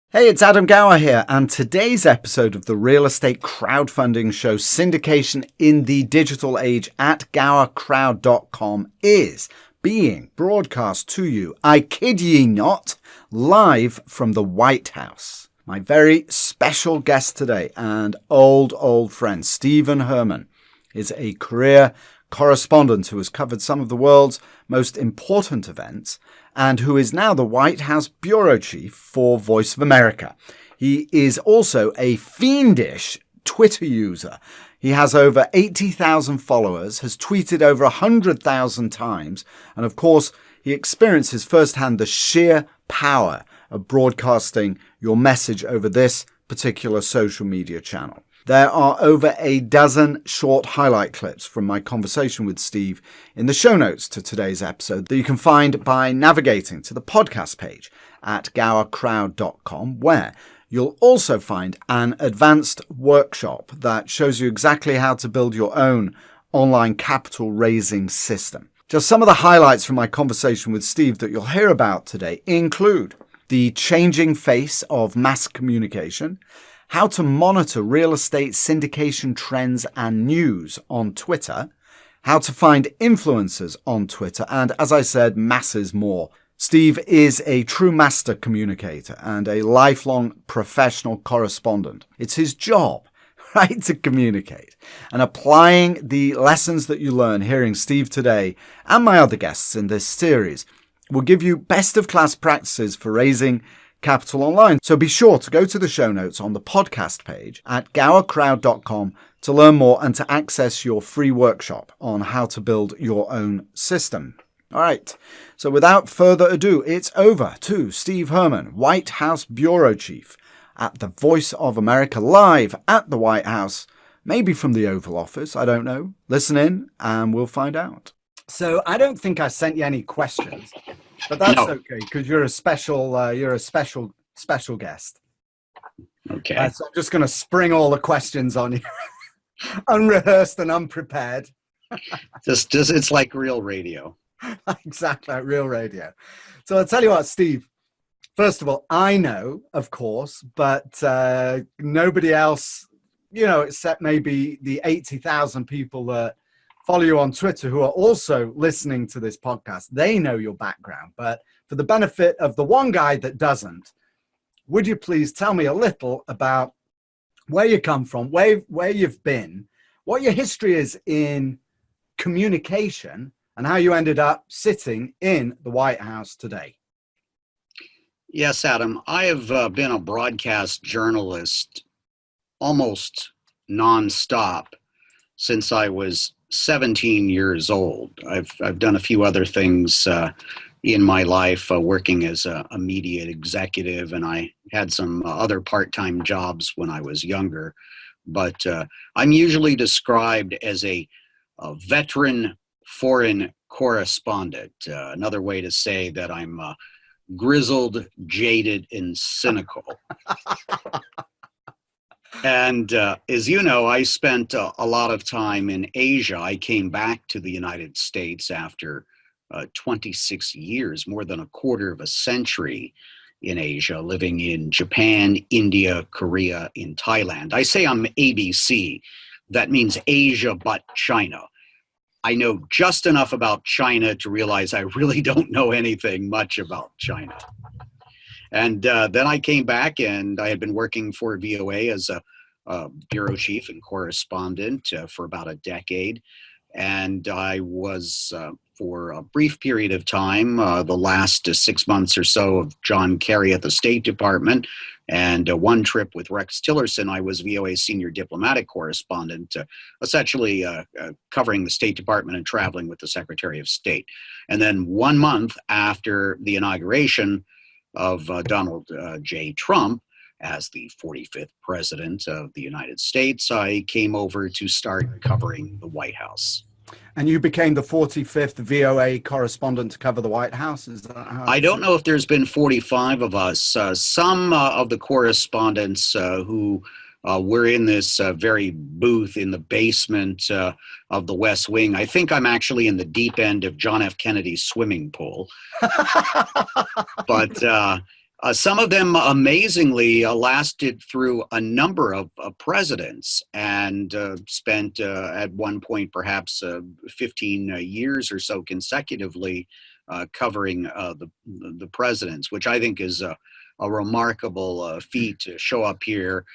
Hey, it's Adam Gower here, and today's episode of the real estate crowdfunding show Syndication in the Digital Age at GowerCrowd.com is being broadcast to you, I kid ye not, live from the White House. My very special guest today and old friend, Stephen Herman, is a career correspondent who has covered some of the world's most important events and who is now the White House bureau chief for Voice of America. He is also a fiendish Twitter user. He has over 80,000 followers, has tweeted over 100,000 times, and of course, he experiences firsthand the sheer power of broadcasting your message over this particular social media channel. There are over a dozen short highlight clips from my conversation with Steve in the show notes to today's episode that you can find by navigating to the podcast page at GowerCrowd.com, where you'll also find an advanced workshop that shows you exactly how to build your own online capital raising system. Just some of the highlights from my conversation with Steve that you'll hear about today include the changing face of mass communication, how to monitor real estate syndication trends and news on Twitter, how to find influencers on Twitter, and as I said, masses more. Steve is a true master communicator and a lifelong professional correspondent. It's his job, right, to communicate. And applying the lessons that you learn hearing Steve today and my other guests in this series will give you best of class practices for raising capital online. So be sure to go to the show notes on the podcast page at GowerCrowd.com to learn more and to access your free workshop on how to build your own system. All right, so without further ado, it's over to Steve Herman, White House Bureau Chief at the Voice of America, live at the White House, maybe from the Oval Office, I don't know. Listen in and we'll find out. So I don't think I sent you any questions. But that's okay, because you're a special guest. Okay. So I'm just going to spring all the questions on you, unrehearsed and unprepared. Just it's like real radio. Exactly, like real radio. So I'll tell you what, Steve. First of all, I know, of course, but nobody else, except maybe the 80,000 people that follow you on Twitter who are also listening to this podcast. They know your background, but for the benefit of the one guy that doesn't, would you please tell me a little about where you come from, where you've been, what your history is in communication, and how you ended up sitting in the White House today? Yes, Adam. I have been a broadcast journalist almost nonstop since I was 17 years old. I've done a few other things in my life, working as a media executive, and I had some other part-time jobs when I was younger. But I'm usually described as a veteran foreign correspondent. Another way to say that I'm grizzled, jaded, and cynical. And as you know, I spent a lot of time in Asia. I came back to the United States after 26 years, more than a quarter of a century in Asia, living in Japan, India, Korea, and Thailand. I say I'm ABC. That means Asia but China. I know just enough about China to realize I really don't know anything much about China. And then I came back, and I had been working for VOA as a bureau chief and correspondent for about a decade. And I was, for a brief period of time, the last 6 months or so of John Kerry at the State Department, and one trip with Rex Tillerson, I was VOA's senior diplomatic correspondent, essentially covering the State Department and traveling with the Secretary of State. And then 1 month after the inauguration of Donald J. Trump as the 45th president of the United States, I came over to start covering the White House. And you became the 45th VOA correspondent to cover the White House? Is that how I don't know if there's been 45 of us. Some of the correspondents who were in this very booth in the basement of the West Wing. I think I'm actually in the deep end of John F. Kennedy's swimming pool. But Some of them amazingly lasted through a number of presidents and spent at one point perhaps 15 years or so consecutively covering the presidents, which I think is a remarkable feat to show up here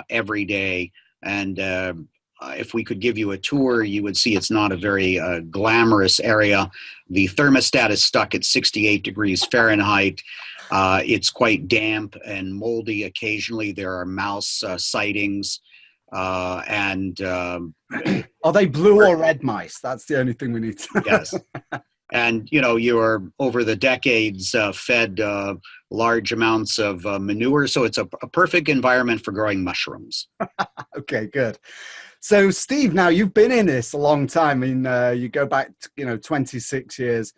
every day. And if we could give you a tour, you would see it's not a very glamorous area. The thermostat is stuck at 68 degrees Fahrenheit. It's quite damp and moldy. Occasionally there are mouse sightings. And Are they blue or red mice? That's the only thing we need to know. Yes. And, you know, you're over the decades fed large amounts of manure. So it's a perfect environment for growing mushrooms. Okay, good. So, Steve, now you've been in this a long time. I mean, you go back, 26 years.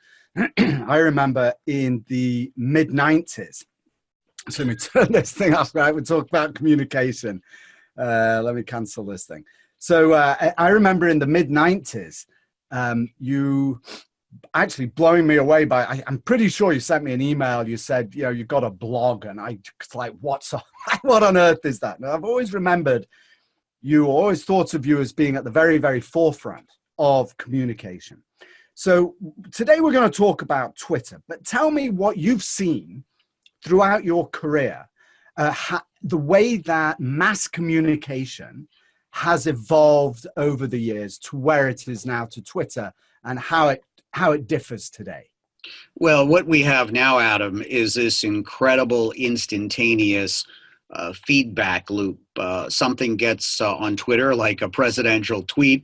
I remember in the mid-90s. So let me turn this thing off, right? We talk about communication. Let me cancel this thing. So I remember in the mid-90s, you actually blowing me away by, I'm pretty sure you sent me an email. You said, you got a blog, and I was like, what on earth is that? And I've always remembered always thought of you as being at the very, very forefront of communication. So today we're going to talk about Twitter, but tell me what you've seen throughout your career, the way that mass communication has evolved over the years to where it is now to Twitter, and how it differs today. Well, what we have now, Adam, is this incredible instantaneous feedback loop. Something gets on Twitter, like a presidential tweet.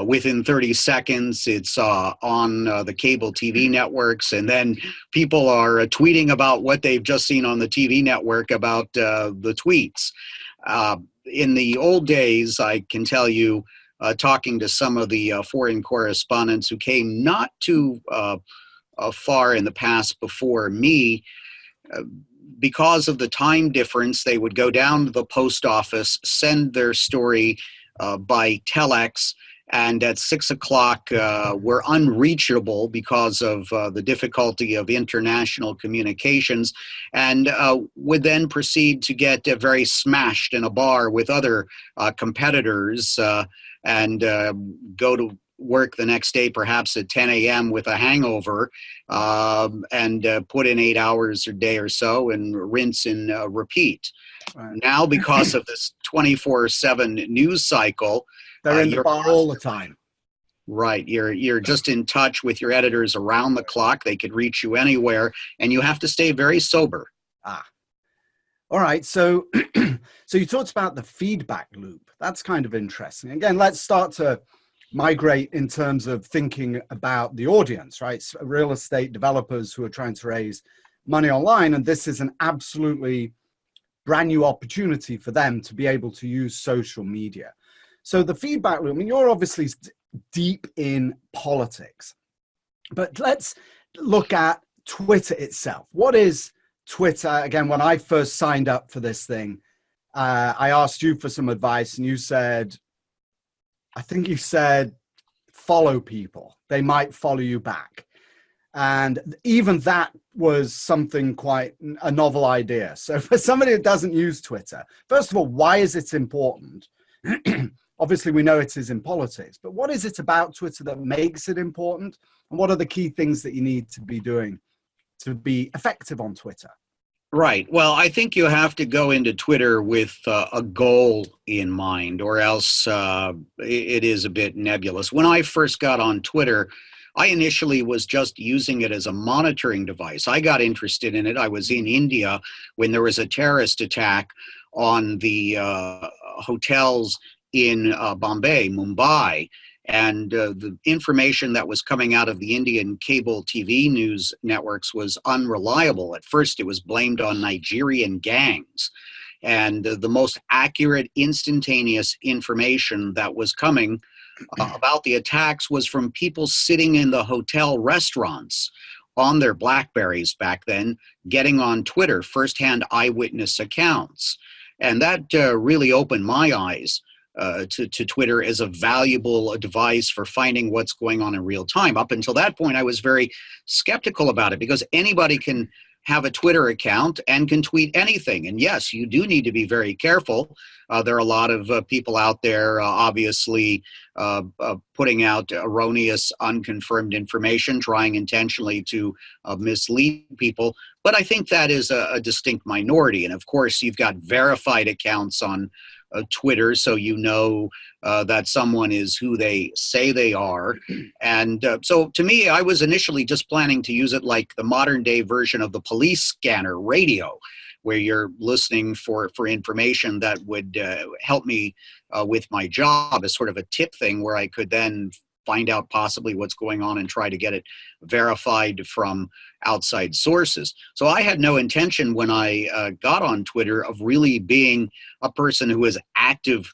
Within 30 seconds, it's on the cable TV networks, and then people are tweeting about what they've just seen on the TV network about the tweets. In the old days, I can tell you, talking to some of the foreign correspondents who came not too far in the past before me, because of the time difference, they would go down to the post office, send their story by telex, and at 6 o'clock were unreachable because of the difficulty of international communications, and would then proceed to get very smashed in a bar with other competitors and go to work the next day, perhaps at 10 a.m. with a hangover, and put in 8 hours a day or so and rinse and repeat. Right. Now, because of this 24/7 news cycle, they're in the bar all the time. Right. You're just in touch with your editors around the clock. They could reach you anywhere, and you have to stay very sober. All right. So, so you talked about the feedback loop. That's kind of interesting. Again, let's start to migrate in terms of thinking about the audience, right? So real estate developers who are trying to raise money online, and this is an absolutely brand new opportunity for them to be able to use social media. So the feedback loop, I mean, you're obviously deep in politics, but let's look at Twitter itself. What is Twitter? Again, when I first signed up for this thing, I asked you for some advice, and you said, I think you said, follow people. They might follow you back. And even that was something quite a novel idea. So for somebody that doesn't use Twitter, first of all, why is it important? Obviously, we know it is in politics, but what is it about Twitter that makes it important? And what are the key things that you need to be doing to be effective on Twitter? Right. Well, I think you have to go into Twitter with a goal in mind, or else it is a bit nebulous. When I first got on Twitter, I initially was just using it as a monitoring device. I got interested in it. I was in India when there was a terrorist attack on the hotels in Bombay, Mumbai. And the information that was coming out of the Indian cable TV news networks was unreliable. At first, it was blamed on Nigerian gangs. And the most accurate, instantaneous information that was coming about the attacks was from people sitting in the hotel restaurants on their Blackberries back then, getting on Twitter, firsthand eyewitness accounts. And that really opened my eyes to Twitter as a valuable device for finding what's going on in real time. Up until that point, I was very skeptical about it because anybody can have a Twitter account and can tweet anything. And yes, you do need to be very careful. There are a lot of people out there, obviously, putting out erroneous, unconfirmed information, trying intentionally to mislead people. But I think that is a distinct minority. And of course, you've got verified accounts on Twitter, so you know that someone is who they say they are. And so to me, I was initially just planning to use it like the modern day version of the police scanner radio, where you're listening for information that would help me with my job, as sort of a tip thing where I could then find out possibly what's going on and try to get it verified from outside sources. So I had no intention when I got on Twitter of really being a person who is active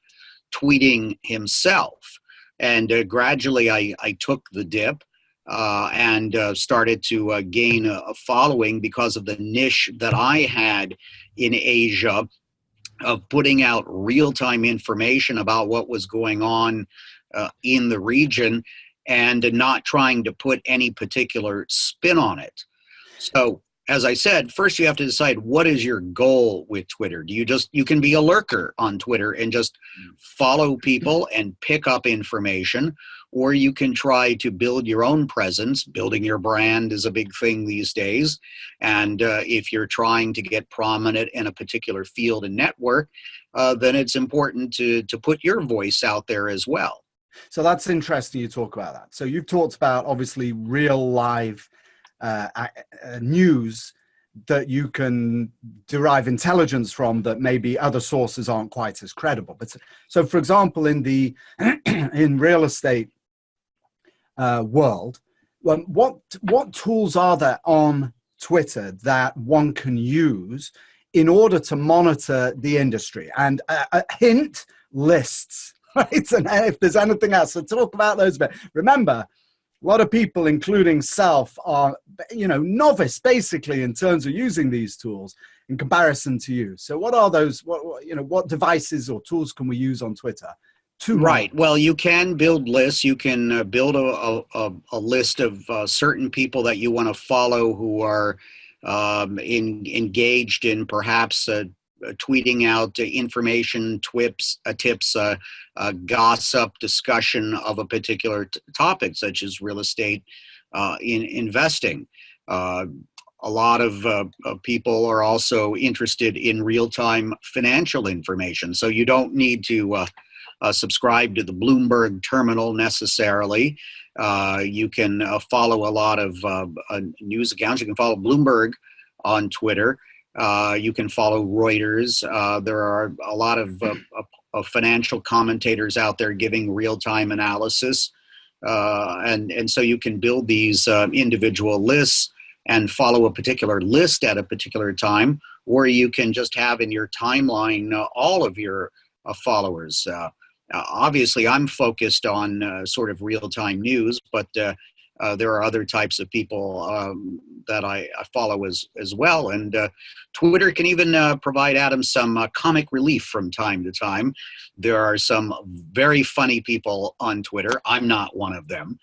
tweeting himself. And gradually I took the dip and started to gain a following because of the niche that I had in Asia of putting out real-time information about what was going on in the region and not trying to put any particular spin on it. So, as I said, first you have to decide what is your goal with Twitter. You can be a lurker on Twitter and just follow people and pick up information, or you can try to build your own presence. Building your brand is a big thing these days. And if you're trying to get prominent in a particular field and network, then it's important to put your voice out there as well. So that's interesting you talk about that. So you've talked about obviously real live news that you can derive intelligence from that maybe other sources aren't quite as credible. But so, for example, in the in real estate world, what tools are there on Twitter that one can use in order to monitor the industry? And a hint, lists. Right, and if there's anything else, so talk about those. But remember, a lot of people, including self, are novice basically in terms of using these tools in comparison to you. So, what are those? What devices or tools can we use on Twitter? Right. Well, you can build lists. You can build a list of certain people that you want to follow who are engaged in perhaps tweeting out information, tips, gossip, discussion of a particular topic, such as real estate in investing. A lot of people are also interested in real-time financial information, so you don't need to subscribe to the Bloomberg terminal necessarily. You can follow a lot of news accounts. You can follow Bloomberg on Twitter. You can follow Reuters. There are a lot of financial commentators out there giving real-time analysis. And so you can build these individual lists and follow a particular list at a particular time, or you can just have in your timeline all of your followers. Obviously, I'm focused on sort of real-time news, but there are other types of people that I follow as well. And Twitter can even provide Adam some comic relief from time to time. There are some very funny people on Twitter. I'm not one of them,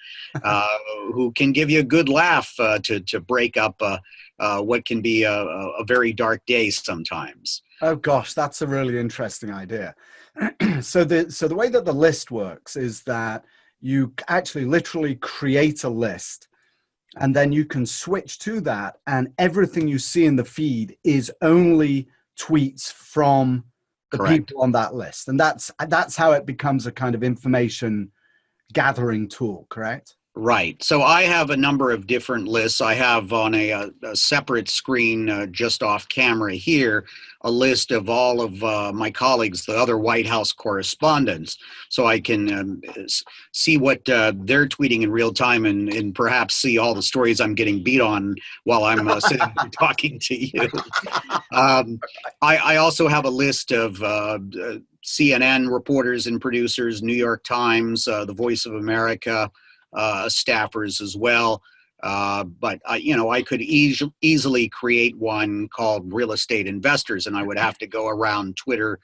who can give you a good laugh to break up what can be a very dark day sometimes. Oh gosh, that's a really interesting idea. So the way that the list works is that you actually literally create a list, and then you can switch to that, and everything you see in the feed is only tweets from the Correct. people on that list. And that's how it becomes a kind of information gathering tool, correct? Right. So I have a number of different lists. I have on a separate screen just off camera here a list of all of my colleagues, the other White House correspondents, so I can see what they're tweeting in real time and perhaps see all the stories I'm getting beat on while I'm sitting here talking to you. I also have a list of CNN reporters and producers, New York Times, The Voice of America, staffers as well. But I could easily create one called Real Estate Investors, and I would have to go around Twitter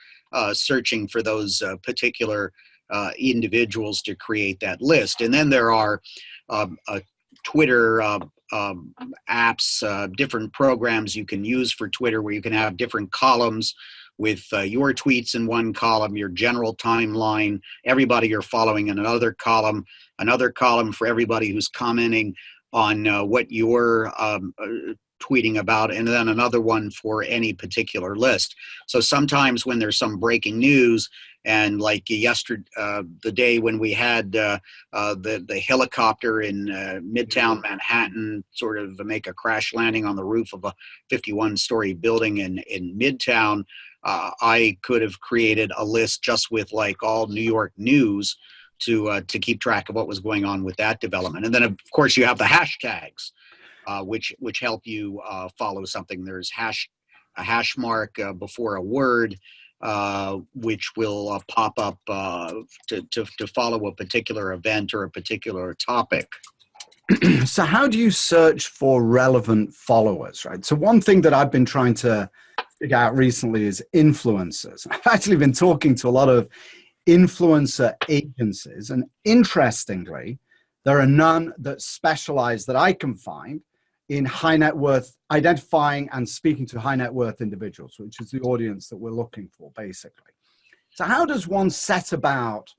searching for those particular individuals to create that list. And then there are Twitter apps, different programs you can use for Twitter where you can have different columns with your tweets in one column, your general timeline, everybody you're following in another column for everybody who's commenting on what you're tweeting about, and then another one for any particular list. So sometimes when there's some breaking news, and like yesterday, the day when we had the helicopter in Midtown Manhattan sort of make a crash landing on the roof of a 51-story building in Midtown, I could have created a list just with like all New York news to keep track of what was going on with that development. And then of course you have the hashtags, which help you follow something. There's a hash mark before a word, which will pop up to follow a particular event or a particular topic. So how do you search for relevant followers, right? So one thing that I've been trying to figure out recently is influencers. I've actually been talking to a lot of influencer agencies, and interestingly, there are none that specialize that I can find in high net worth, identifying and speaking to high net worth individuals, which is the audience that we're looking for, basically. So how does one set about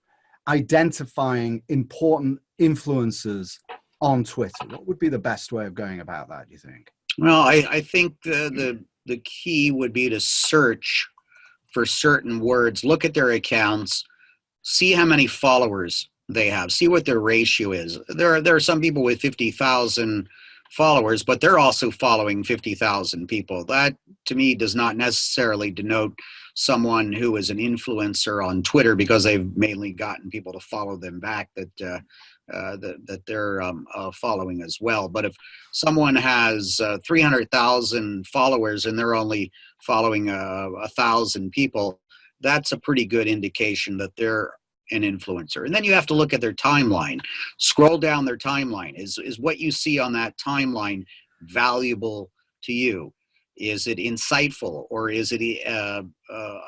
identifying important influencers on Twitter? What would be the best way of going about that, do you think? Well, I think the key would be to search for certain words, look at their accounts, see how many followers they have, see what their ratio is. There are some people with 50,000 followers, but they're also following 50,000 people. That, to me, does not necessarily denote someone who is an influencer on Twitter because they've mainly gotten people to follow them back that they're following as well. But if someone has 300,000 followers and they're only following 1,000 people, that's a pretty good indication that they're an influencer. And then you have to look at their timeline. Scroll down their timeline. Is what you see on that timeline valuable to you? Is it insightful, or is it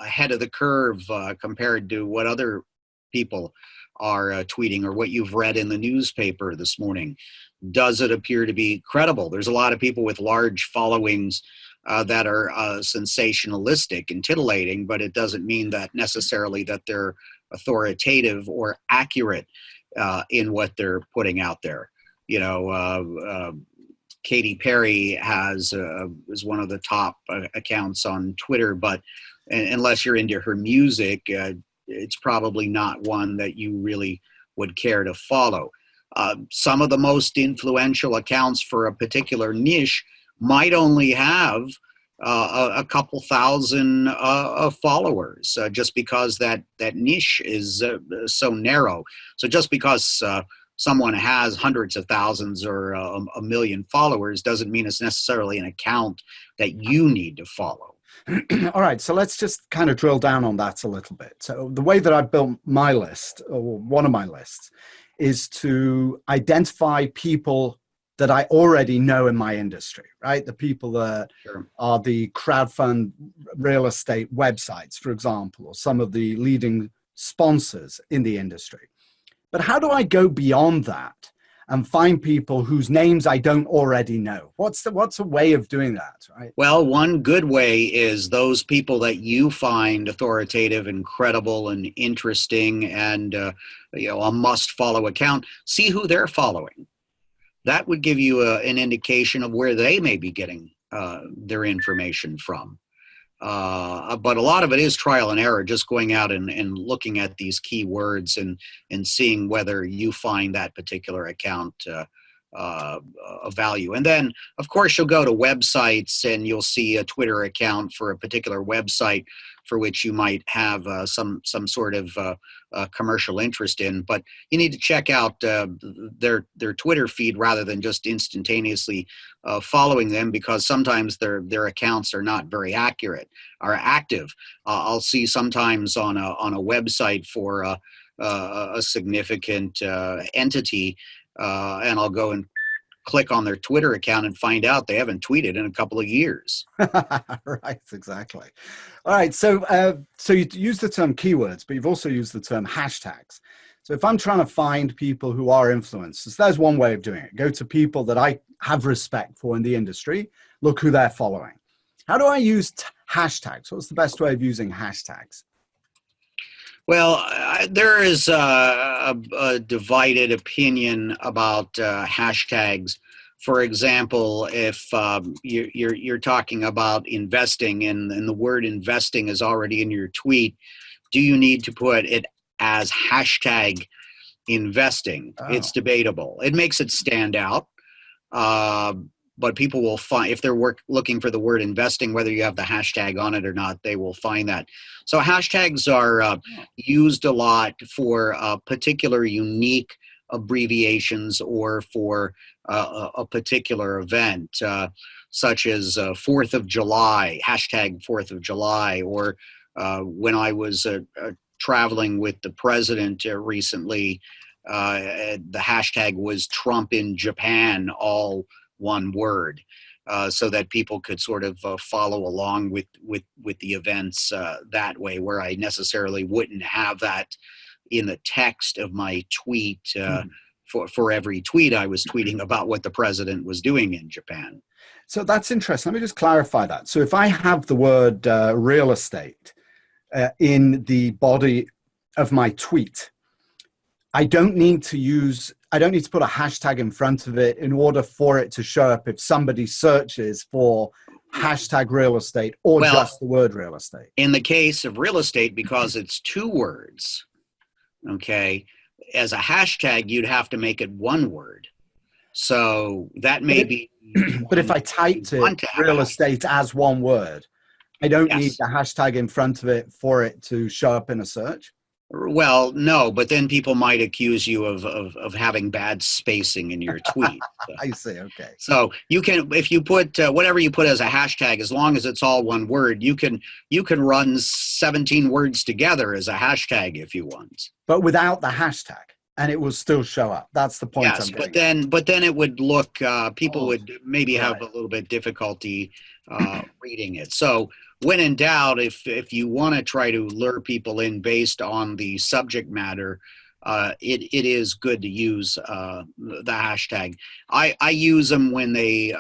ahead of the curve compared to what other people are tweeting or what you've read in the newspaper this morning? Does it appear to be credible? There's a lot of people with large followings that are sensationalistic and titillating, but it doesn't mean that necessarily that they're authoritative or accurate in what they're putting out there. You know, Katy Perry is one of the top accounts on Twitter, but unless you're into her music, it's probably not one that you really would care to follow. Some of the most influential accounts for a particular niche might only have a couple thousand followers, just because that niche is so narrow. So just because someone has hundreds of thousands or a million followers doesn't mean it's necessarily an account that you need to follow. All right, so let's just kind of drill down on that a little bit. So the way that I've built my list, or one of my lists, is to identify people that I already know in my industry, right? The people that are the crowdfund real estate websites, for example, or some of the leading sponsors in the industry. But how do I go beyond that and find people whose names I don't already know? What's a way of doing that, right? Well, one good way is those people that you find authoritative and credible and interesting and a must-follow account. See who they're following. That would give you an indication of where they may be getting their information from. But a lot of it is trial and error, just going out and looking at these keywords and seeing whether you find that particular account of value. And then, of course, you'll go to websites and you'll see a Twitter account for a particular website for which you might have some sort of commercial interest in. But you need to check out their Twitter feed rather than just instantaneously following them, because sometimes their accounts are not very accurate or active. I'll see sometimes on a website for a significant entity, and I'll go and click on their Twitter account and find out they haven't tweeted in a couple of years. Right, exactly. All right, so you use the term keywords, but you've also used the term hashtags. So if I'm trying to find people who are influencers, there's one way of doing it. Go to people that I have respect for in the industry, look who they're following. How do I use hashtags? What's the best way of using hashtags? Well, there is a divided opinion about hashtags. For example, if you're talking about investing and the word investing is already in your tweet, do you need to put it as hashtag investing? It's Oh, debatable. It makes it stand out. Uh, but people will find, if they're looking for the word investing, whether you have the hashtag on it or not, they will find that. So hashtags are used a lot for particular unique abbreviations or for a particular event, such as 4th of July, hashtag 4th of July, or when I was traveling with the president recently, the hashtag was Trump in Japan, all one word, so that people could sort of follow along with the events that way, where I necessarily wouldn't have that in the text of my tweet. For every tweet, I was tweeting about what the president was doing in Japan. so that's interesting. Let me just clarify that. So if I have the word real estate in the body of my tweet, I don't need to put a hashtag in front of it in order for it to show up if somebody searches for hashtag real estate or Well, just the word real estate. in the case of real estate, because it's two words, okay, as a hashtag, you'd have to make it one word. So that may be. But if I typed it real estate as one word, I don't need Yes. the hashtag in front of it for it to show up in a search. Well, no, but then people might accuse you of having bad spacing in your tweet. I see. Okay. So you can, if you put whatever you put as a hashtag, as long as it's all one word, you can run 17 words together as a hashtag if you want. But without the hashtag, and it will still show up. That's the point. Yes, I'm but getting then it would look. People would maybe have right. a little bit difficulty reading it. So when in doubt, if you want to try to lure people in based on the subject matter, it is good to use the hashtag. I use them when they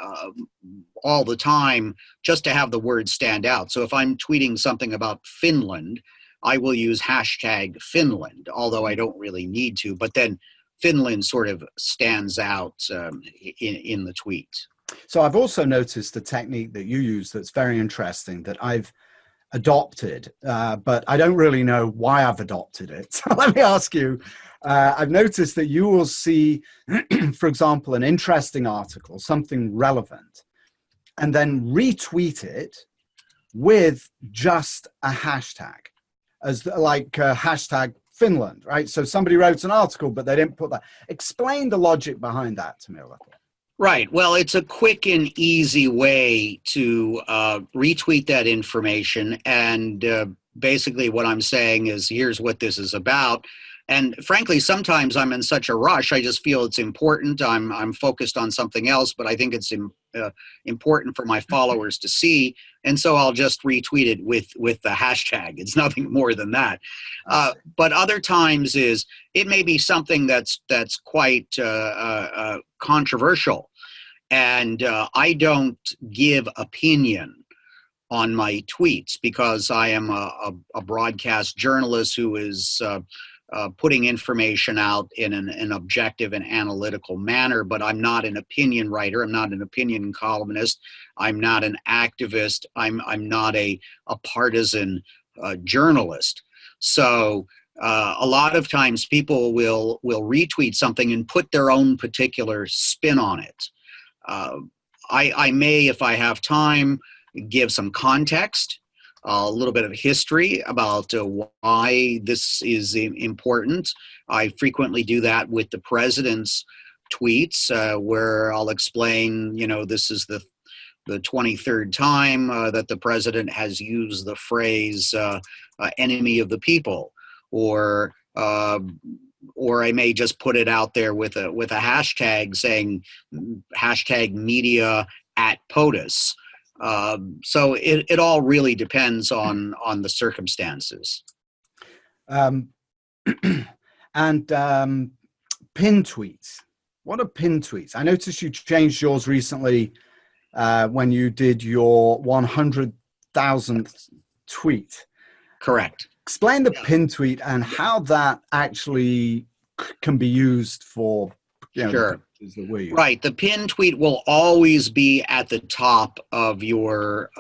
all the time, just to have the word stand out. So if I'm tweeting something about Finland, I will use hashtag Finland, although I don't really need to. But then Finland sort of stands out in the tweet. So I've also noticed a technique that you use that's very interesting that I've adopted, but I don't really know why I've adopted it. So let me ask you, I've noticed that you will see, for example, an interesting article, something relevant, and then retweet it with just a hashtag, as like hashtag Finland, right? So somebody wrote an article, but they didn't put that. Explain the logic behind that to me a little. Right. Well, it's a quick and easy way to retweet that information. And basically what I'm saying is, here's what this is about. And frankly, sometimes I'm in such a rush, I just feel it's important. I'm focused on something else, but I think it's important for my followers to see. And so I'll just retweet it with the hashtag. It's nothing more than that. But other times it may be something that's quite controversial. And I don't give opinion on my tweets because I am a broadcast journalist who is putting information out in an objective and analytical manner, but I'm not an opinion writer. I'm not an opinion columnist. I'm not an activist. I'm not a partisan journalist. So a lot of times people will retweet something and put their own particular spin on it. I may, if I have time, give some context, a little bit of history about why this is important. I frequently do that with the president's tweets, where I'll explain, this is the 23rd time that the president has used the phrase enemy of the people, or I may just put it out there with a hashtag saying hashtag media at POTUS. So it all really depends on the circumstances. And pin tweets. What are pin tweets? I noticed you changed yours recently when you did your 100,000th tweet. Correct. Explain the pin tweet and how that actually can be used for, Sure. the way you. Right. The pin tweet will always be at the top of your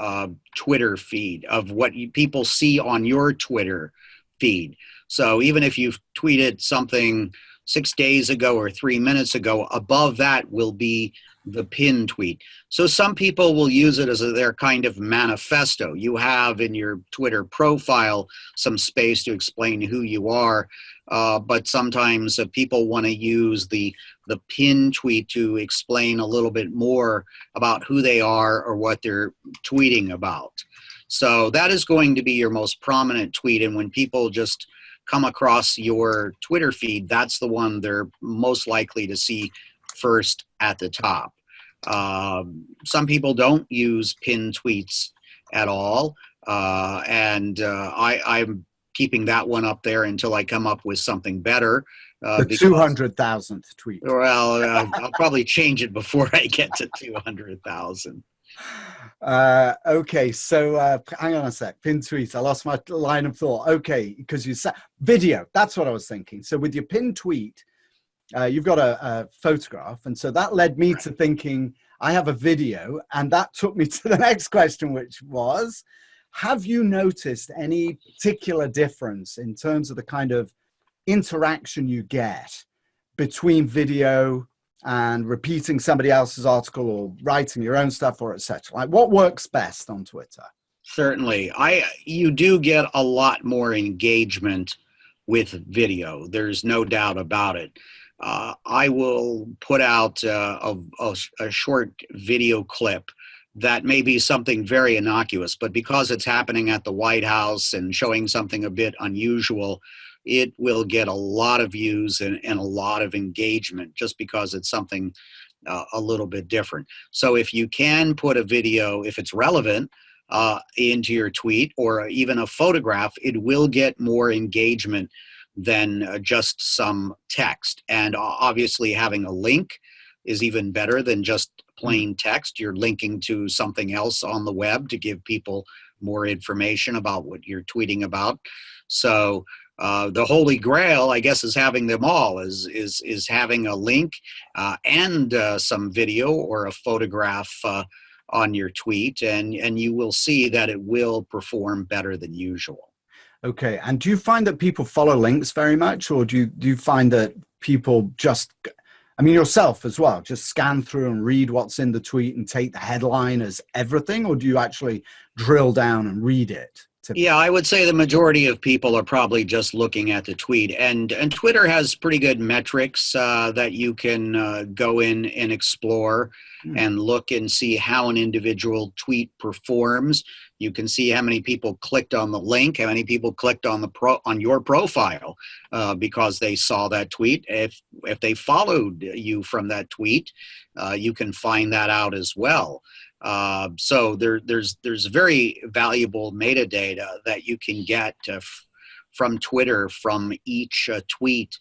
Twitter feed, of what people see on your Twitter feed. So even if you've tweeted something 6 days ago or 3 minutes ago, above that will be the pin tweet. So some people will use it as their kind of manifesto. You have in your Twitter profile some space to explain who you are, but sometimes people want to use the pin tweet to explain a little bit more about who they are or what they're tweeting about. So that is going to be your most prominent tweet, and when people just come across your Twitter feed, that's the one they're most likely to see first at the top. Some people don't use pin tweets at all, and I'm keeping that one up there until I come up with something better. The 200,000th tweet. Well, I'll probably change it before I get to 200,000. Okay, so hang on a sec. Pin tweet. I lost my line of thought. Okay, because you said video. That's what I was thinking. So with your pin tweet, you've got a photograph, and so that led me to thinking I have a video, and that took me to the next question, which was, have you noticed any particular difference in terms of the kind of interaction you get between video and repeating somebody else's article or writing your own stuff, or etc.? Like, what works best on Twitter? Certainly. You do get a lot more engagement with video. There's no doubt about it. I will put out a short video clip that may be something very innocuous, but because it's happening at the White House and showing something a bit unusual, it will get a lot of views and a lot of engagement just because it's something a little bit different. So if you can put a video, if it's relevant, into your tweet, or even a photograph, it will get more engagement than just some text. And obviously having a link is even better than just plain text. You're linking to something else on the web to give people more information about what you're tweeting about. So the holy grail, I guess, is having them all, is having a link and some video or a photograph on your tweet, and you will see that it will perform better than usual. Okay, and do you find that people follow links very much, or do you find that people just, I mean, yourself as well, just scan through and read what's in the tweet and take the headline as everything, or do you actually drill down and read it? Yeah, I would say the majority of people are probably just looking at the tweet, and Twitter has pretty good metrics that you can go in and explore and look and see how an individual tweet performs. You can see how many people clicked on the link, how many people clicked on on your profile because they saw that tweet. If they followed you from that tweet, you can find that out as well. So there's very valuable metadata that you can get from Twitter from each tweet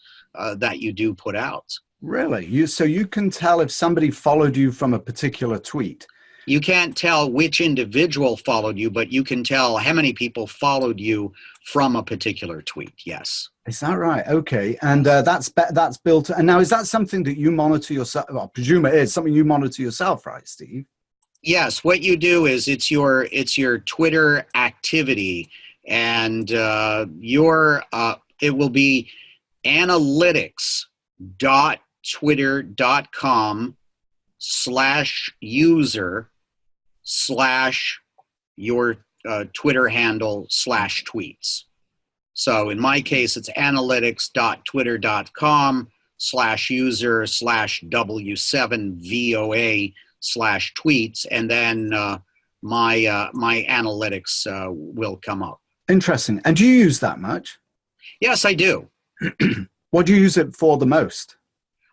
that you do put out. Really? So you can tell if somebody followed you from a particular tweet? You can't tell which individual followed you, but you can tell how many people followed you from a particular tweet. Yes. Is that right? Okay. And that's built. And now, is that something that you monitor yourself? Well, I presume it is something you monitor yourself, right, Steve? Yes. What you do is it's your Twitter activity, and it will be analytics.twitter.com/user/your Twitter handle/tweets. So in my case, it's analytics.twitter.com/user/W7VOA/tweets, and then my analytics will come up. Interesting. And do you use that much? Yes, I do. What do you use it for the most?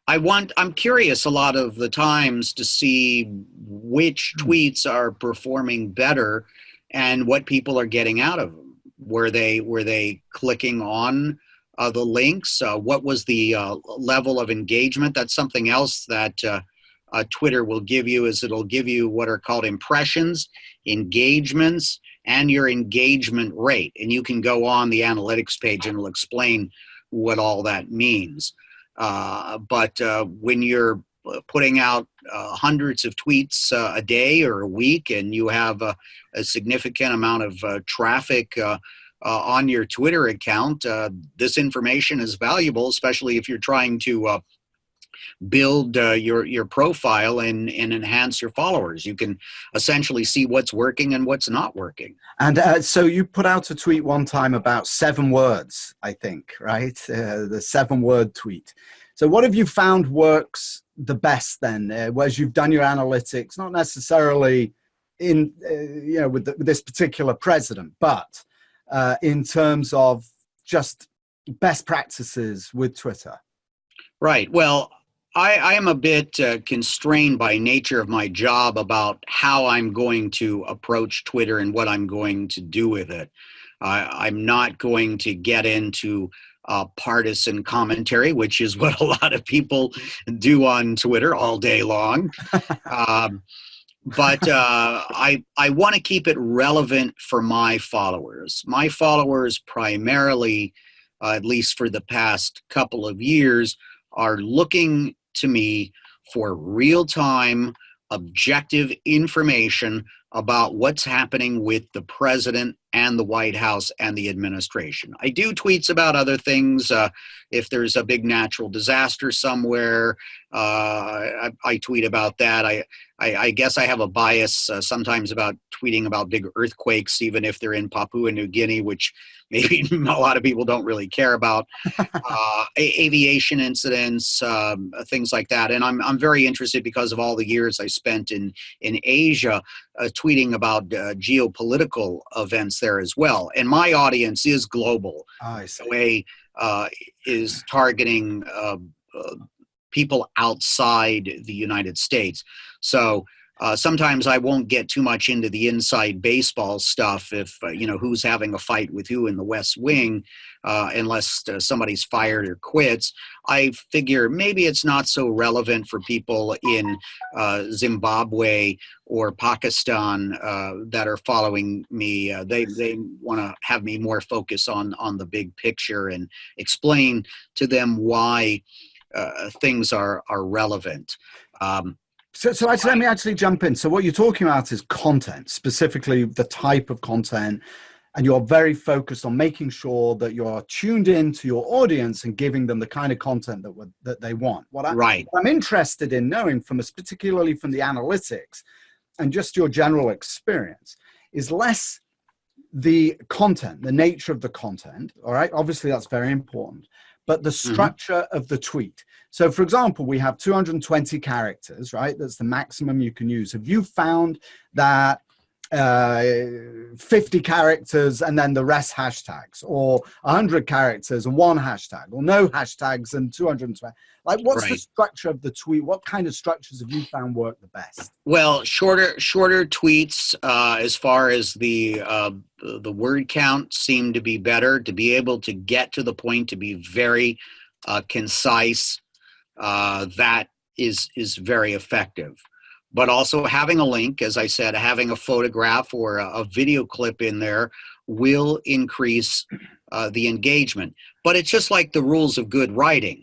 I'm curious a lot of the times to see which tweets are performing better and what people are getting out of them. Were they clicking on the links? What was the level of engagement? That's something else that Twitter will give you, is it'll give you what are called impressions, engagements, and your engagement rate. And you can go on the analytics page and it'll explain what all that means. But when you're putting out hundreds of tweets a day or a week, and you have a significant amount of traffic on your Twitter account, this information is valuable, especially if you're trying to build your profile and enhance your followers. You can essentially see what's working and what's not working. And so you put out a tweet one time about 7 words, I think, right? The 7-word tweet. So what have you found works the best then, as you've done your analytics, not necessarily in, with this particular president, but in terms of just best practices with Twitter? Right. Well, I am a bit constrained by nature of my job about how I'm going to approach Twitter and what I'm going to do with it. I'm not going to get into partisan commentary, which is what a lot of people do on Twitter all day long. But I want to keep it relevant for my followers. My followers primarily, at least for the past couple of years, are looking to me for real-time, objective information about what's happening with the president and the White House and the administration. I do tweets about other things. If there's a big natural disaster somewhere, I tweet about that. I guess I have a bias sometimes about tweeting about big earthquakes, even if they're in Papua New Guinea, which maybe a lot of people don't really care about. Aviation incidents, things like that. And I'm very interested because of all the years I spent in Asia tweeting about geopolitical events there as well. And my audience is global. I see. The way is targeting people outside the United States. So sometimes I won't get too much into the inside baseball stuff, if who's having a fight with who in the West Wing, unless somebody's fired or quits. I figure maybe it's not so relevant for people in Zimbabwe or Pakistan that are following me. They want to have me more focus on the big picture and explain to them why things are relevant. So actually, let me actually jump in. So what you're talking about is content, specifically the type of content, and you're very focused on making sure that you're tuned in to your audience and giving them the kind of content that they want. What I'm interested in knowing, particularly from the analytics and just your general experience, is less the content, the nature of the content. All right, obviously that's very important, but the structure of the tweet. So for example, we have 220 characters, right? That's the maximum you can use. Have you found that 50 characters and then the rest hashtags, or 100 characters and 1 hashtag, or no hashtags and 220? Like, what's the structure of the tweet? What kind of structures have you found work the best? Well, shorter tweets, as far as the word count, seem to be better, to be able to get to the point, to be very concise. That is very effective. But also having a link, as I said, having a photograph or a video clip in there will increase the engagement. But it's just like the rules of good writing.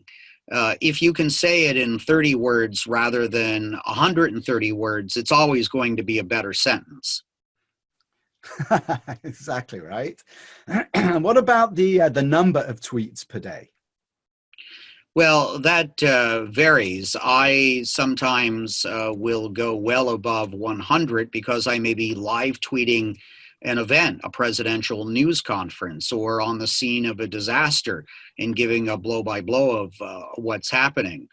If you can say it in 30 words rather than 130 words, it's always going to be a better sentence. Exactly right. What about the number of tweets per day? Well, that varies. I sometimes will go well above 100 because I may be live tweeting an event, a presidential news conference, or on the scene of a disaster and giving a blow-by-blow of what's happening.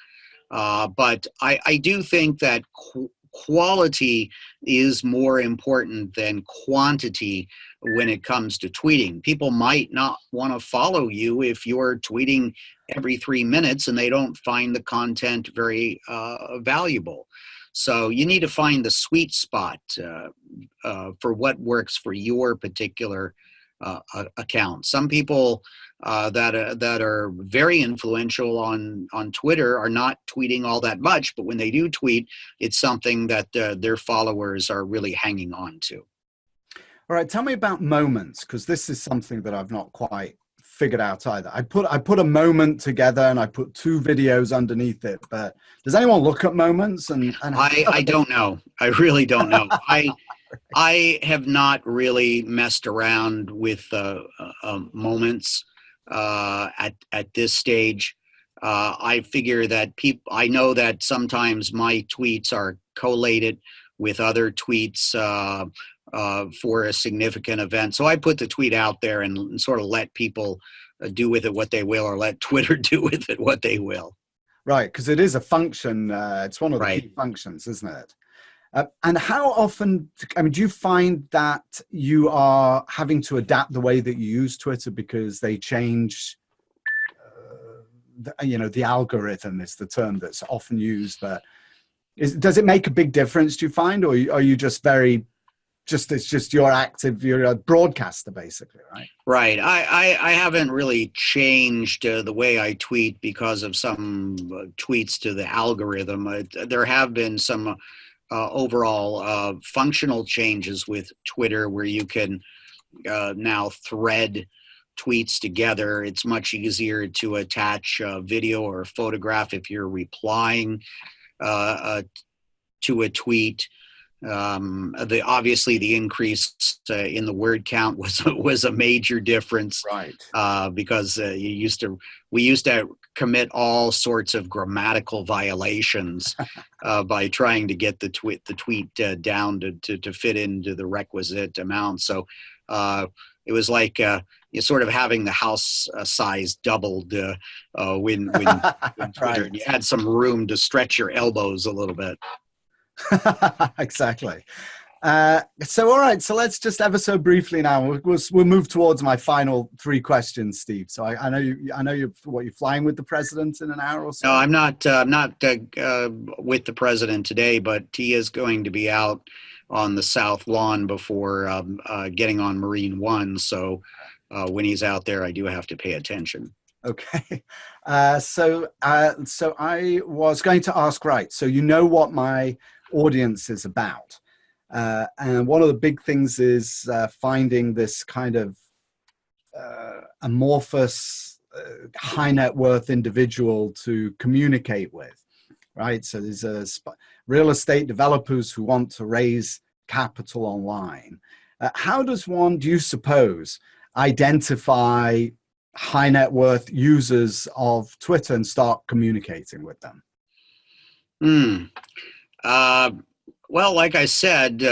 But I do think that quality is more important than quantity when it comes to tweeting. People might not want to follow you if you're tweeting every 3 minutes and they don't find the content very valuable. So you need to find the sweet spot for what works for your particular account. Some people that are very influential on Twitter are not tweeting all that much, but when they do tweet, it's something that their followers are really hanging on to. All right, tell me about moments, because this is something that I've not quite figured out either. I put a moment together and I put two videos underneath it, but does anyone look at moments? And I don't know. I really don't know. I have not really messed around with moments at this stage. I figure that I know that sometimes my tweets are collated with other tweets for a significant event. So I put the tweet out there and sort of let people do with it what they will, or let Twitter do with it what they will. Right, because it is a function. It's one of the key functions, isn't it? And how often, I mean, do you find that you are having to adapt the way that you use Twitter because they change, the algorithm is the term that's often used, but does it make a big difference, do you find, or are you just it's just you're a broadcaster basically, right? Right. I haven't really changed the way I tweet because of some tweets to the algorithm. There have been some overall functional changes with Twitter where you can now thread tweets together. It's much easier to attach a video or a photograph if you're replying to a tweet. Obviously the increase in the word count was a major difference, right? Because we used to commit all sorts of grammatical violations by trying to get the tweet down to fit into the requisite amount. So it was like you're sort of having the house size doubled when Twitter, right. You had some room to stretch your elbows a little bit. Exactly. So, all right. So let's just ever so briefly now. We'll move towards my final three questions, Steve. So I know you're flying with the president in an hour or so. No, I'm not with the president today, but he is going to be out on the South Lawn before getting on Marine One. So when he's out there, I do have to pay attention. Okay. So I was going to ask, right, so you know what my audience is about. And one of the big things is finding this kind of amorphous, high net worth individual to communicate with, right? So there's real estate developers who want to raise capital online. How does one, do you suppose, identify high net worth users of Twitter and start communicating with them? Well, like I said,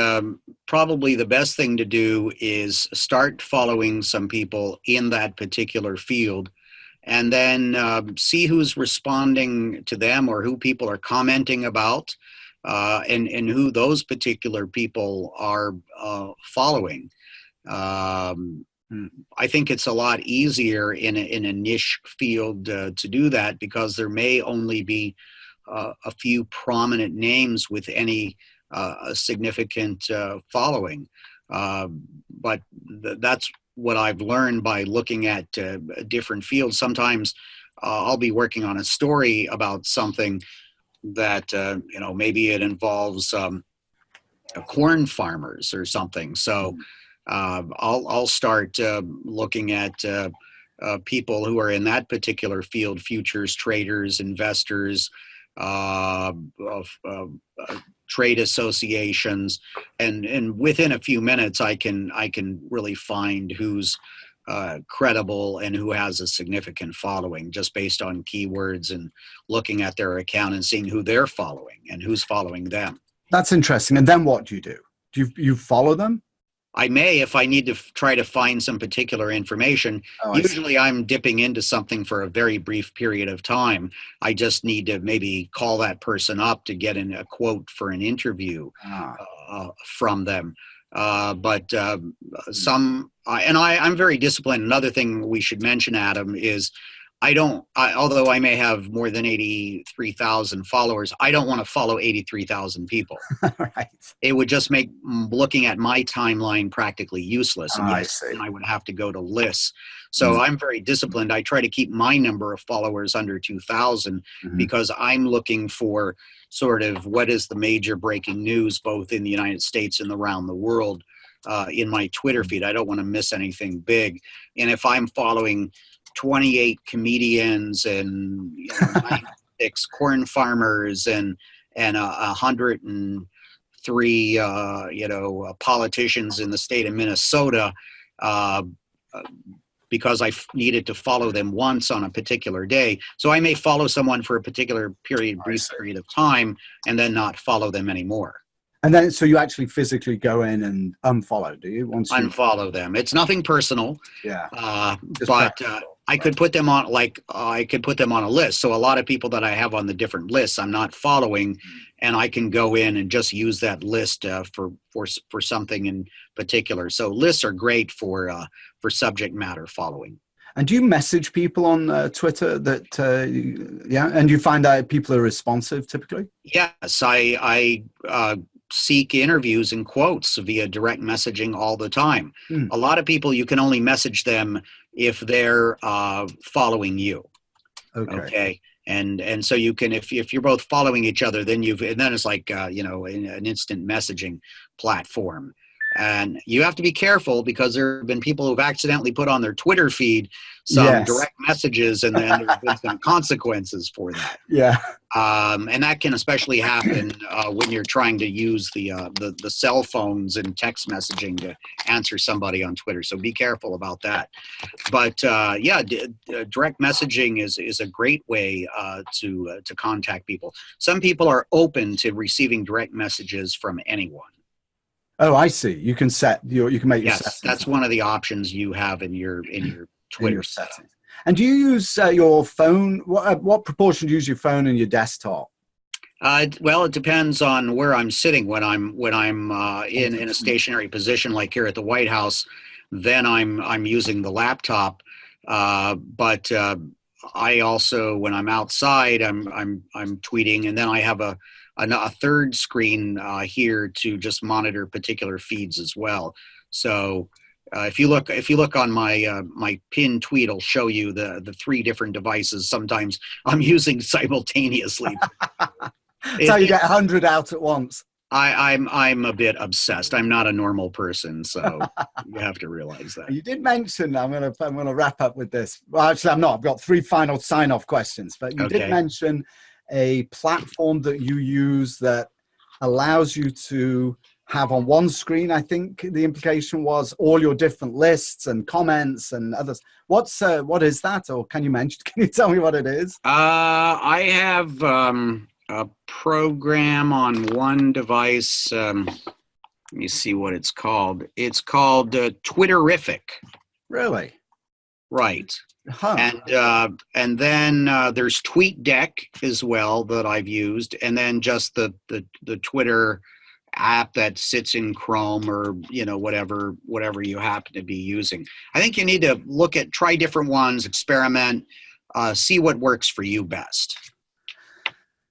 probably the best thing to do is start following some people in that particular field, and then see who's responding to them or who people are commenting about, and who those particular people are following. I think it's a lot easier in a niche field to do that because there may only be a few prominent names with any significant following. But that's what I've learned by looking at different fields. Sometimes I'll be working on a story about something that, maybe it involves corn farmers or something. So I'll start looking at people who are in that particular field, futures traders, investors, trade associations, and within a few minutes I can really find who's credible and who has a significant following just based on keywords and looking at their account and seeing who they're following and who's following them. That's interesting. And then what do? Do you follow them? I may, if I need to try to find some particular information. Usually I'm dipping into something for a very brief period of time. I just need to maybe call that person up to get a quote for an interview from them. I'm very disciplined. Another thing we should mention, Adam, is although I may have more than 83,000 followers, I don't want to follow 83,000 people. Right. It would just make looking at my timeline practically useless. And I yes, see. and I would have to go to lists. So Mm. I'm very disciplined. I try to keep my number of followers under 2,000 because I'm looking for sort of what is the major breaking news, both in the United States and around the world, in my Twitter feed. I don't want to miss anything big. And if I'm following 28 comedians and 96 corn farmers and 103 politicians in the state of Minnesota, uh, because I needed to follow them once on a particular day. So I may follow someone for a particular brief period of time, and then not follow them anymore. And then, so you actually physically go in and unfollow, do you? Once you unfollow them. It's nothing personal. Yeah. But I could put them on I could put them on a list. So a lot of people that I have on the different lists, I'm not following, and I can go in and just use that list for something in particular. So lists are great for subject matter following. And do you message people on Twitter that, yeah, and you find out people are responsive typically? Yes, I seek interviews and quotes via direct messaging all the time. A lot of people, you can only message them if they're following you. Okay. And so you can, if you're both following each other, then it's like, an instant messaging platform. And you have to be careful because there have been people who've accidentally put on their Twitter feed some direct messages, and then there's been some consequences for that. Yeah. And that can especially happen when you're trying to use the cell phones and text messaging to answer somebody on Twitter. So be careful about that. But direct messaging is a great way to contact people. Some people are open to receiving direct messages from anyone. Oh, I see. You can you can make your settings. That's one of the options you have in your Twitter settings. And do you use your phone? What proportion do you use your phone and your desktop? Well, it depends on where I'm sitting. When I'm in a stationary position, like here at the White House, then I'm using the laptop. But I also, when I'm outside, I'm tweeting, and then I have a third screen here to just monitor particular feeds as well. So if you look on my pinned tweet, it'll show you the three different devices. Sometimes I'm using simultaneously. That's how you get 100 out at once. I'm a bit obsessed. I'm not a normal person, so you have to realize that. You did mention, I'm gonna wrap up with this. Well, actually, I'm not. I've got 3 final sign-off questions, but you did mention a platform that you use that allows you to have on one screen, I think the implication was, all your different lists and comments and others. What is that? Or can you tell me what it is? I have a program on one device. Let me see what it's called. It's called Twitterific. Really? Right. Huh. And then there's TweetDeck as well that I've used, and then just the Twitter app that sits in Chrome or whatever you happen to be using. I think you need to try different ones, experiment, see what works for you best.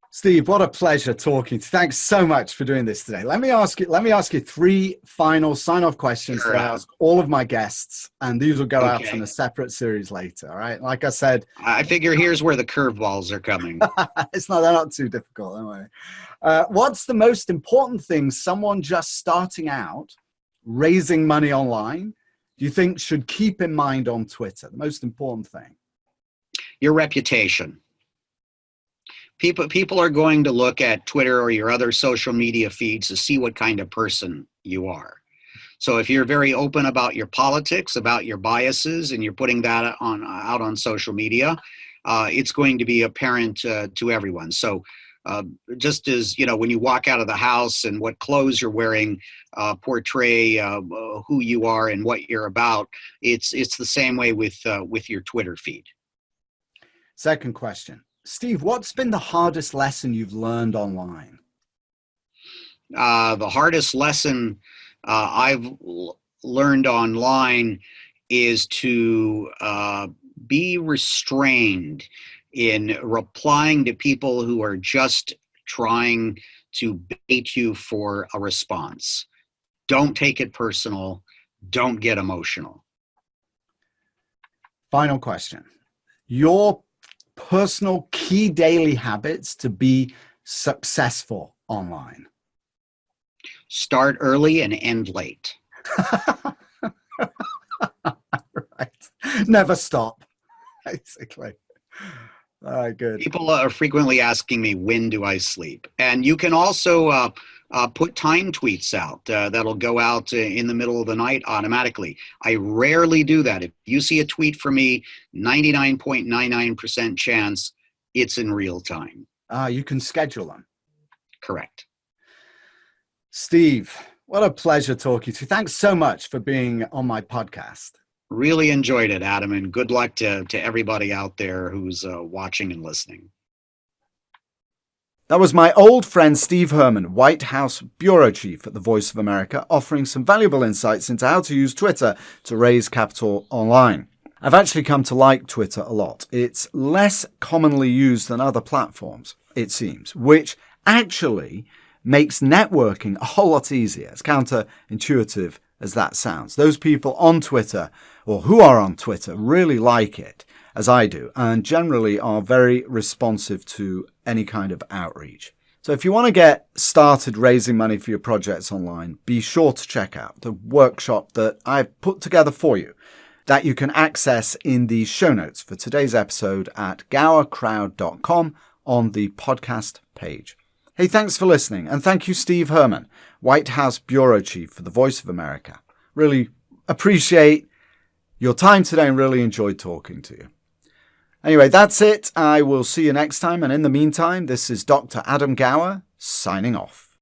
Steve, what a pleasure talking. Thanks so much for doing this today. Let me ask you 3 final sign-off questions that I ask all of my guests, and these will go out in a separate series later. All right. Like I said, I figure here's where the curveballs are coming. They're not too difficult, don't worry. What's the most important thing someone just starting out, raising money online, do you think should keep in mind on Twitter? The most important thing? Your reputation. People are going to look at Twitter or your other social media feeds to see what kind of person you are. So if you're very open about your politics, about your biases, and you're putting that out on social media, it's going to be apparent to everyone. So just as, when you walk out of the house and what clothes you're wearing portray who you are and what you're about, it's the same way with your Twitter feed. Second question. Steve, what's been the hardest lesson you've learned online? The hardest lesson I've learned online is to be restrained in replying to people who are just trying to bait you for a response. Don't take it personal. Don't get emotional. Final question. Your personal key daily habits to be successful online? Start early and end late. Right. Never stop, basically. Good. People are frequently asking me, when do I sleep? And you can also put time tweets out that'll go out in the middle of the night automatically. I rarely do that. If you see a tweet from me, 99.99% chance it's in real time. You can schedule them. Correct. Steve, what a pleasure talking to you. Thanks so much for being on my podcast. Really enjoyed it, Adam, and good luck to everybody out there who's watching and listening. That was my old friend Steve Herman, White House Bureau Chief at the Voice of America, offering some valuable insights into how to use Twitter to raise capital online. I've actually come to like Twitter a lot. It's less commonly used than other platforms, it seems, which actually makes networking a whole lot easier. It's counterintuitive as that sounds. Those people on Twitter, or who are on Twitter, really like it, as I do, and generally are very responsive to any kind of outreach. So if you want to get started raising money for your projects online, be sure to check out the workshop that I've put together for you that you can access in the show notes for today's episode at GowerCrowd.com on the podcast page. Hey, thanks for listening, and thank you, Steve Herman, White House Bureau Chief for the Voice of America. Really appreciate your time today and really enjoyed talking to you. Anyway, that's it. I will see you next time, and in the meantime, this is Dr. Adam Gower signing off.